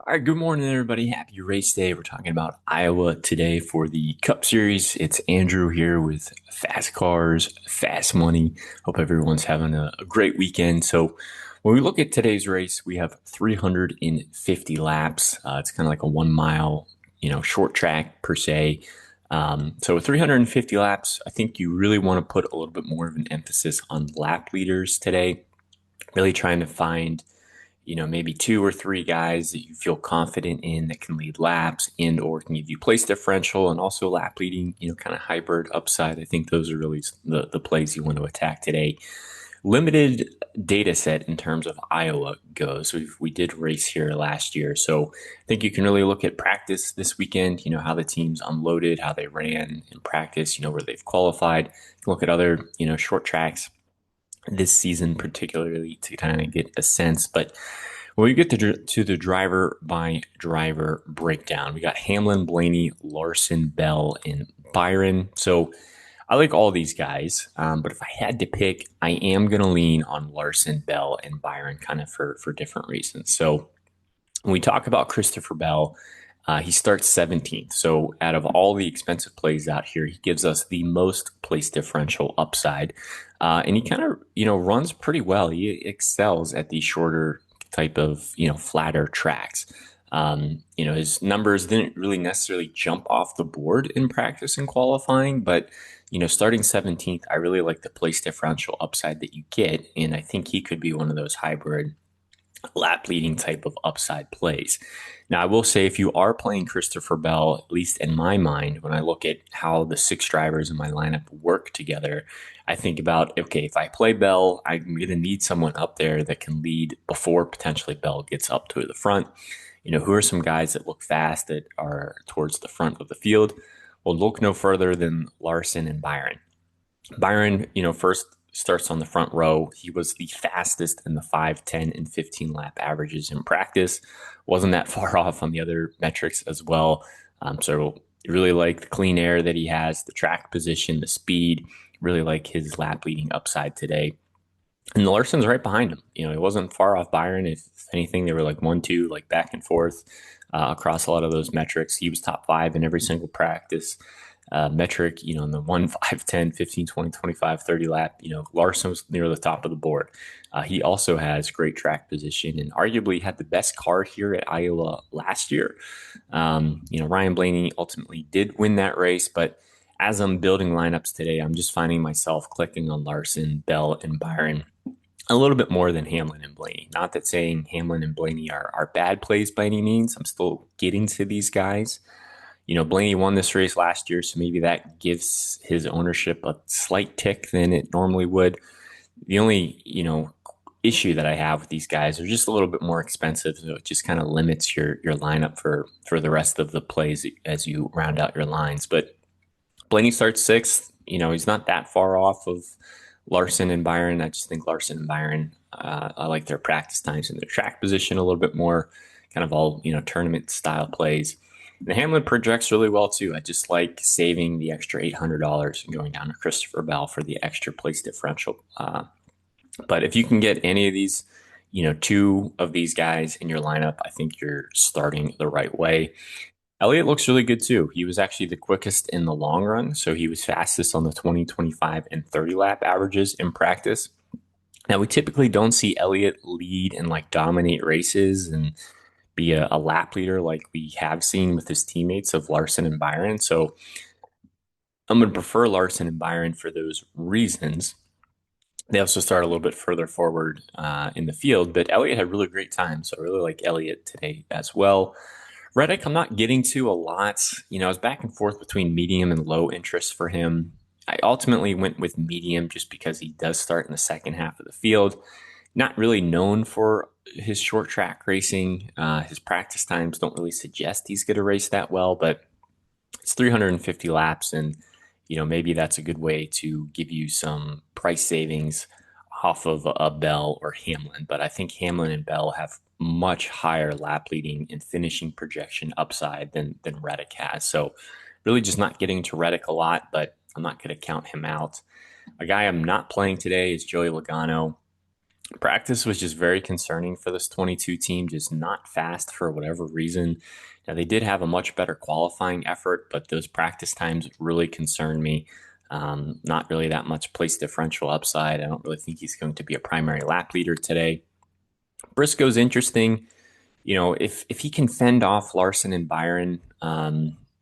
All right, good morning, everybody. Happy race day. We're talking about Iowa today for the Cup Series. It's Andrew here with Fast Cars, Fast Money. Hope everyone's having a great weekend. So, when we look at today's race, we have 350 laps. It's kind of like a 1 mile, short track per se. So, with 350 laps, I think you really want to put a little bit more of an emphasis on lap leaders today. Really trying to find maybe two or three guys that you feel confident in that can lead laps and or can give you place differential and also lap leading, kind of hybrid upside. I think those are really the plays you want to attack today. Limited data set in terms of Iowa goes. We did race here last year. So I think you can really look at practice this weekend, how the teams unloaded, how they ran in practice, where they've qualified. You can look at other, short tracks this season particularly to kind of get a sense. But when we get to the driver by driver breakdown, we got Hamlin, Blaney, Larson, Bell, and Byron. So I like all these guys, but if I had to pick, I am going to lean on Larson, Bell, and Byron kind of for different reasons. So when we talk about Christopher Bell, he starts 17th. So out of all the expensive plays out here, he gives us the most place differential upside. And he kind of, runs pretty well. He excels at the shorter type of, flatter tracks. His numbers didn't really necessarily jump off the board in practice and qualifying, but, starting 17th, I really like the place differential upside that you get. And I think he could be one of those hybrid lap leading type of upside plays. Now, I will say if you are playing Christopher Bell, at least in my mind, when I look at how the six drivers in my lineup work together, I think about, okay, if I play Bell, I'm going to need someone up there that can lead before potentially Bell gets up to the front. Who are some guys that look fast that are towards the front of the field? Well, look no further than Larson and Byron. Byron, first starts on the front row. He was the fastest in the 5, 10, and 15 lap averages in practice. Wasn't that far off on the other metrics as well. So really like the clean air that he has, the track position, the speed. Really like his lap leading upside today. And Larson's right behind him. He wasn't far off Byron. If anything, they were like 1-2, like back and forth across a lot of those metrics. He was top five in every single practice metric, in the 1, 5, 10, 15, 20, 25, 30 lap, Larson was near the top of the board. He also has great track position and arguably had the best car here at Iowa last year. Ryan Blaney ultimately did win that race, but as I'm building lineups today, I'm just finding myself clicking on Larson, Bell, and Byron a little bit more than Hamlin and Blaney. Not that saying Hamlin and Blaney are bad plays by any means. I'm still getting to these guys. Blaney won this race last year, so maybe that gives his ownership a slight tick than it normally would. The only, issue that I have with these guys are just a little bit more expensive, so it just kind of limits your lineup for the rest of the plays as you round out your lines. But Blaney starts sixth. He's not that far off of Larson and Byron. I just think Larson and Byron, I like their practice times and their track position a little bit more, kind of all, tournament style plays. And Hamlin projects really well too. I just like saving the extra $800 and going down to Christopher Bell for the extra place differential. But if you can get any of these, two of these guys in your lineup, I think you're starting the right way. Elliott looks really good too. He was actually the quickest in the long run. So he was fastest on the 20, 25, and 30 lap averages in practice. Now, we typically don't see Elliott lead and like dominate races and be a lap leader like we have seen with his teammates of Larson and Byron. So I'm going to prefer Larson and Byron for those reasons. They also start a little bit further forward in the field, but Elliott had really great time. So I really like Elliott today as well. Reddick, I'm not getting to a lot. I was back and forth between medium and low interest for him. I ultimately went with medium just because he does start in the second half of the field. Not really known for his short track racing. His practice times don't really suggest he's going to race that well, but it's 350 laps, and maybe that's a good way to give you some price savings off of a Bell or Hamlin. But I think Hamlin and Bell have much higher lap leading and finishing projection upside than Reddick has. So really just not getting to Reddick a lot, but I'm not going to count him out. A guy I'm not playing today is Joey Logano. Practice was just very concerning for this 22 team, just not fast for whatever reason. Now, they did have a much better qualifying effort, but those practice times really concern me. Not really that much place differential upside. I don't really think he's going to be a primary lap leader today. Briscoe's interesting. If he can fend off Larson and Byron,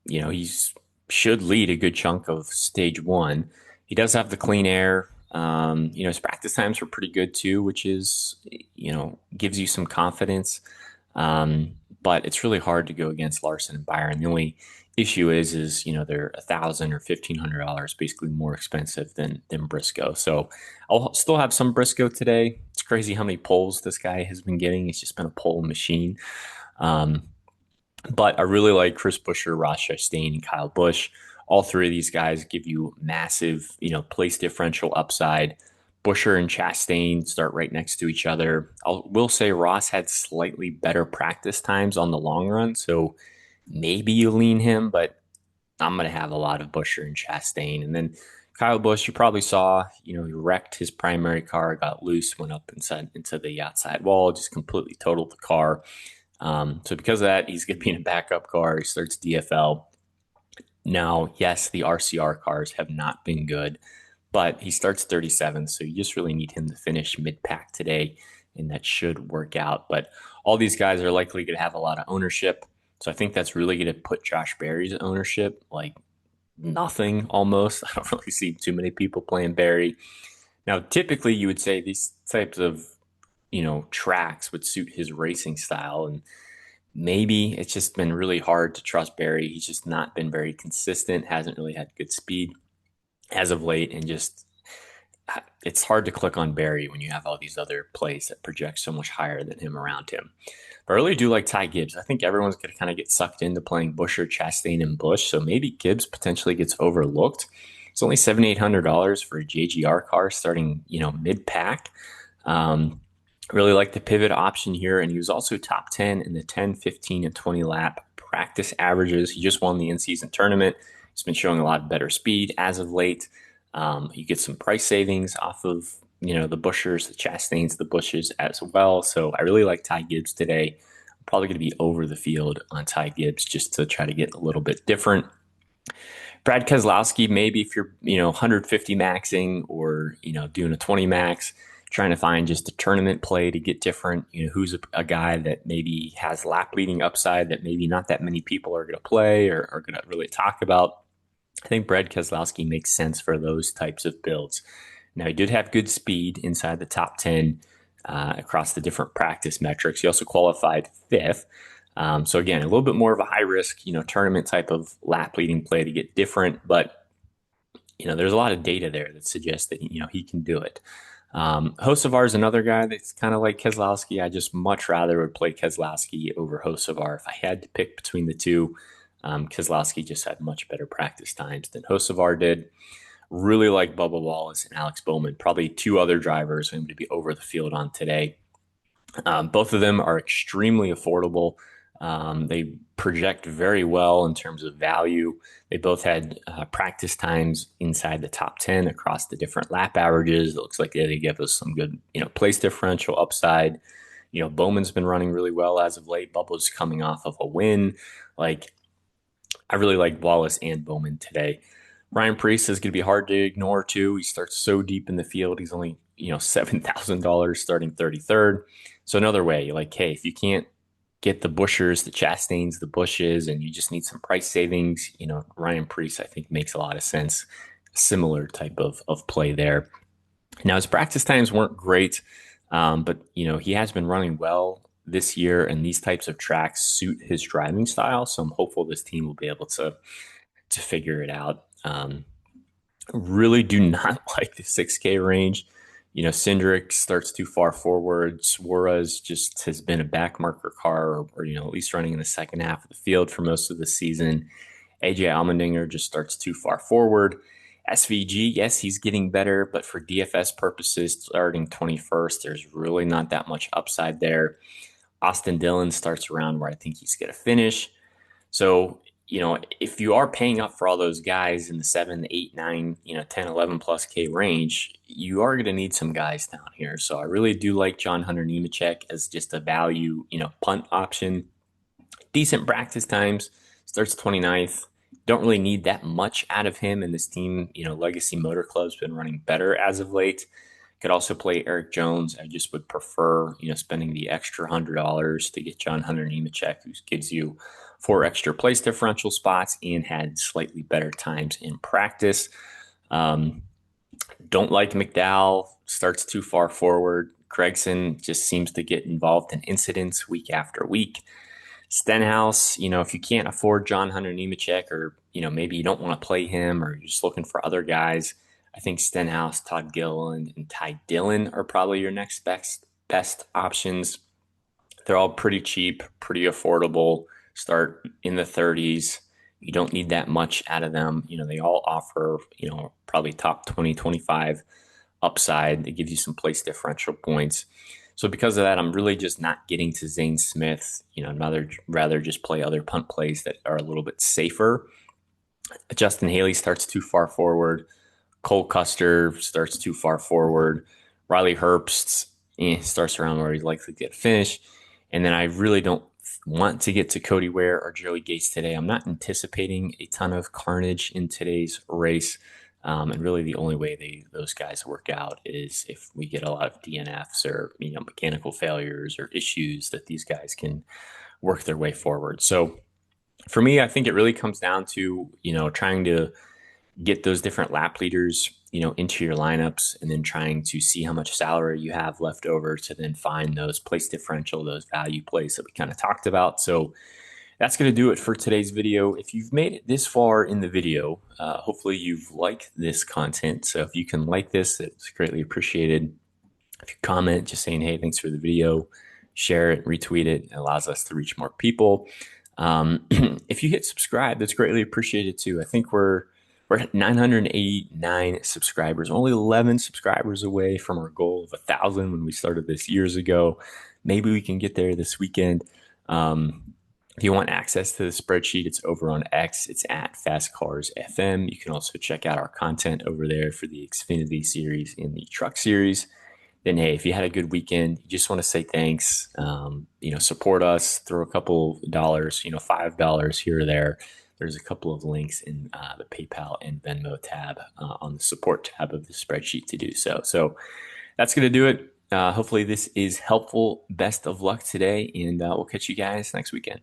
he's should lead a good chunk of stage one. He does have the clean air. His practice times were pretty good too, which is, gives you some confidence. But it's really hard to go against Larson and Byron. The only issue is they're $1,000 or $1,500 basically more expensive than Briscoe. So I'll still have some Briscoe today. It's crazy how many polls this guy has been getting. He's just been a poll machine. Um, but I really like Chris Buescher, Ross Chastain, and Kyle Busch. All three of these guys give you massive, place differential upside. Buescher and Chastain start right next to each other. Will say Ross had slightly better practice times on the long run, so maybe you lean him, but I'm going to have a lot of Buescher and Chastain. And then Kyle Busch, you probably saw, he wrecked his primary car, got loose, went up inside into the outside wall, just completely totaled the car. So because of that, he's going to be in a backup car. He starts DFL. Now, yes, the RCR cars have not been good, but he starts 37th, so you just really need him to finish mid-pack today, and that should work out. But all these guys are likely going to have a lot of ownership, so I think that's really going to put Josh Berry's ownership like nothing almost. I don't really see too many people playing Berry. Now, typically, you would say these types of tracks would suit his racing style, and maybe it's just been really hard to trust Berry. He's just not been very consistent, hasn't really had good speed as of late, and just it's hard to click on Berry when you have all these other plays that project so much higher than him around him. But I really do like Ty Gibbs. I think everyone's going to kind of get sucked into playing Buescher, Chastain, and Busch, so maybe Gibbs potentially gets overlooked. It's only $7,800 for a JGR car starting, mid-pack. Really like the pivot option here, and he was also top 10 in the 10, 15, and 20 lap practice averages. He just won the in-season tournament. He's been showing a lot better speed as of late. You get some price savings off of the Buschers, the Chastains, the Bushes as well. So I really like Ty Gibbs today. I'm probably going to be over the field on Ty Gibbs just to try to get a little bit different. Brad Keselowski, maybe if you're 150 maxing or doing a 20 max, trying to find just a tournament play to get different. Who's a guy that maybe has lap leading upside that maybe not that many people are going to play or are going to really talk about. I think Brad Keselowski makes sense for those types of builds. Now, he did have good speed inside the top 10 across the different practice metrics. He also qualified fifth. So again, a little bit more of a high risk, tournament type of lap leading play to get different, but there's a lot of data there that suggests that he can do it. Hocevar is another guy that's kind of like Keselowski. I just much rather would play Keselowski over Hocevar if I had to pick between the two. Keselowski just had much better practice times than Hocevar did. Really like Bubba Wallace and Alex Bowman. Probably two other drivers I'm going to be over the field on today. Both of them are extremely affordable. They project very well in terms of value. They both had practice times inside the top 10 across the different lap averages. It looks like they give us some good, place differential upside. Bowman's been running really well as of late. Bubba's coming off of a win. I really like Wallace and Bowman today. Ryan Preece is going to be hard to ignore too. He starts so deep in the field. He's only, $7,000 starting 33rd. So another way, hey, if you can't get the Buschers, the Chastains, the Bushes, and you just need some price savings, Ryan Preece, I think, makes a lot of sense. Similar type of play there. Now, his practice times weren't great, but, he has been running well this year, and these types of tracks suit his driving style. So I'm hopeful this team will be able to figure it out. Really do not like the 6K range. Cindric starts too far forward. Suarez just has been a back marker car or at least running in the second half of the field for most of the season. AJ Allmendinger just starts too far forward. SVG, yes, he's getting better, but for DFS purposes, starting 21st, there's really not that much upside there. Austin Dillon starts around where I think he's going to finish. So if you are paying up for all those guys in the 7, 8, 9, 10, 11 plus K range, you are going to need some guys down here. So I really do like John Hunter Nemechek as just a value, punt option. Decent practice times, starts 29th. Don't really need that much out of him. And this team, Legacy Motor Club's been running better as of late. Could also play Eric Jones. I just would prefer, spending the extra $100 to get John Hunter Nemechek, who gives you 4 extra place differential spots and had slightly better times in practice. Don't like McDowell, starts too far forward. Gregson just seems to get involved in incidents week after week. Stenhouse, if you can't afford John Hunter Nemechek, or maybe you don't want to play him, or you're just looking for other guys, I think Stenhouse, Todd Gilliland, and Ty Dillon are probably your next best options. They're all pretty cheap, pretty affordable. Start in the 30s. You don't need that much out of them. They all offer, probably top 20, 25 upside. They give you some place differential points. So because of that, I'm really just not getting to Zane Smith. Rather just play other punt plays that are a little bit safer. Justin Haley starts too far forward. Cole Custer starts too far forward. Riley Herbst starts around where he's likely to get finished. And then I really don't want to get to Cody Ware or Joey Gates today. I'm not anticipating a ton of carnage in today's race. And really the only way those guys work out is if we get a lot of DNFs or, mechanical failures or issues that these guys can work their way forward. So for me, I think it really comes down to, trying to get those different lap leaders, into your lineups, and then trying to see how much salary you have left over to then find those place differential, those value plays that we kind of talked about. So that's going to do it for today's video. If you've made it this far in the video, hopefully you've liked this content. So if you can like this, it's greatly appreciated. If you comment just saying, hey, thanks for the video, share it, retweet it. It allows us to reach more people. If you hit subscribe, that's greatly appreciated too. I think we're at 989 subscribers, only 11 subscribers away from our goal of 1,000 when we started this years ago. Maybe we can get there this weekend. If you want access to the spreadsheet, it's over on X. It's at Fast Cars FM. You can also check out our content over there for the Xfinity series and the Truck series. Then, hey, if you had a good weekend, you just want to say thanks, support us, throw a couple dollars, $5 here or there. There's a couple of links in the PayPal and Venmo tab on the support tab of the spreadsheet to do so. So that's going to do it. Hopefully this is helpful. Best of luck today, and we'll catch you guys next weekend.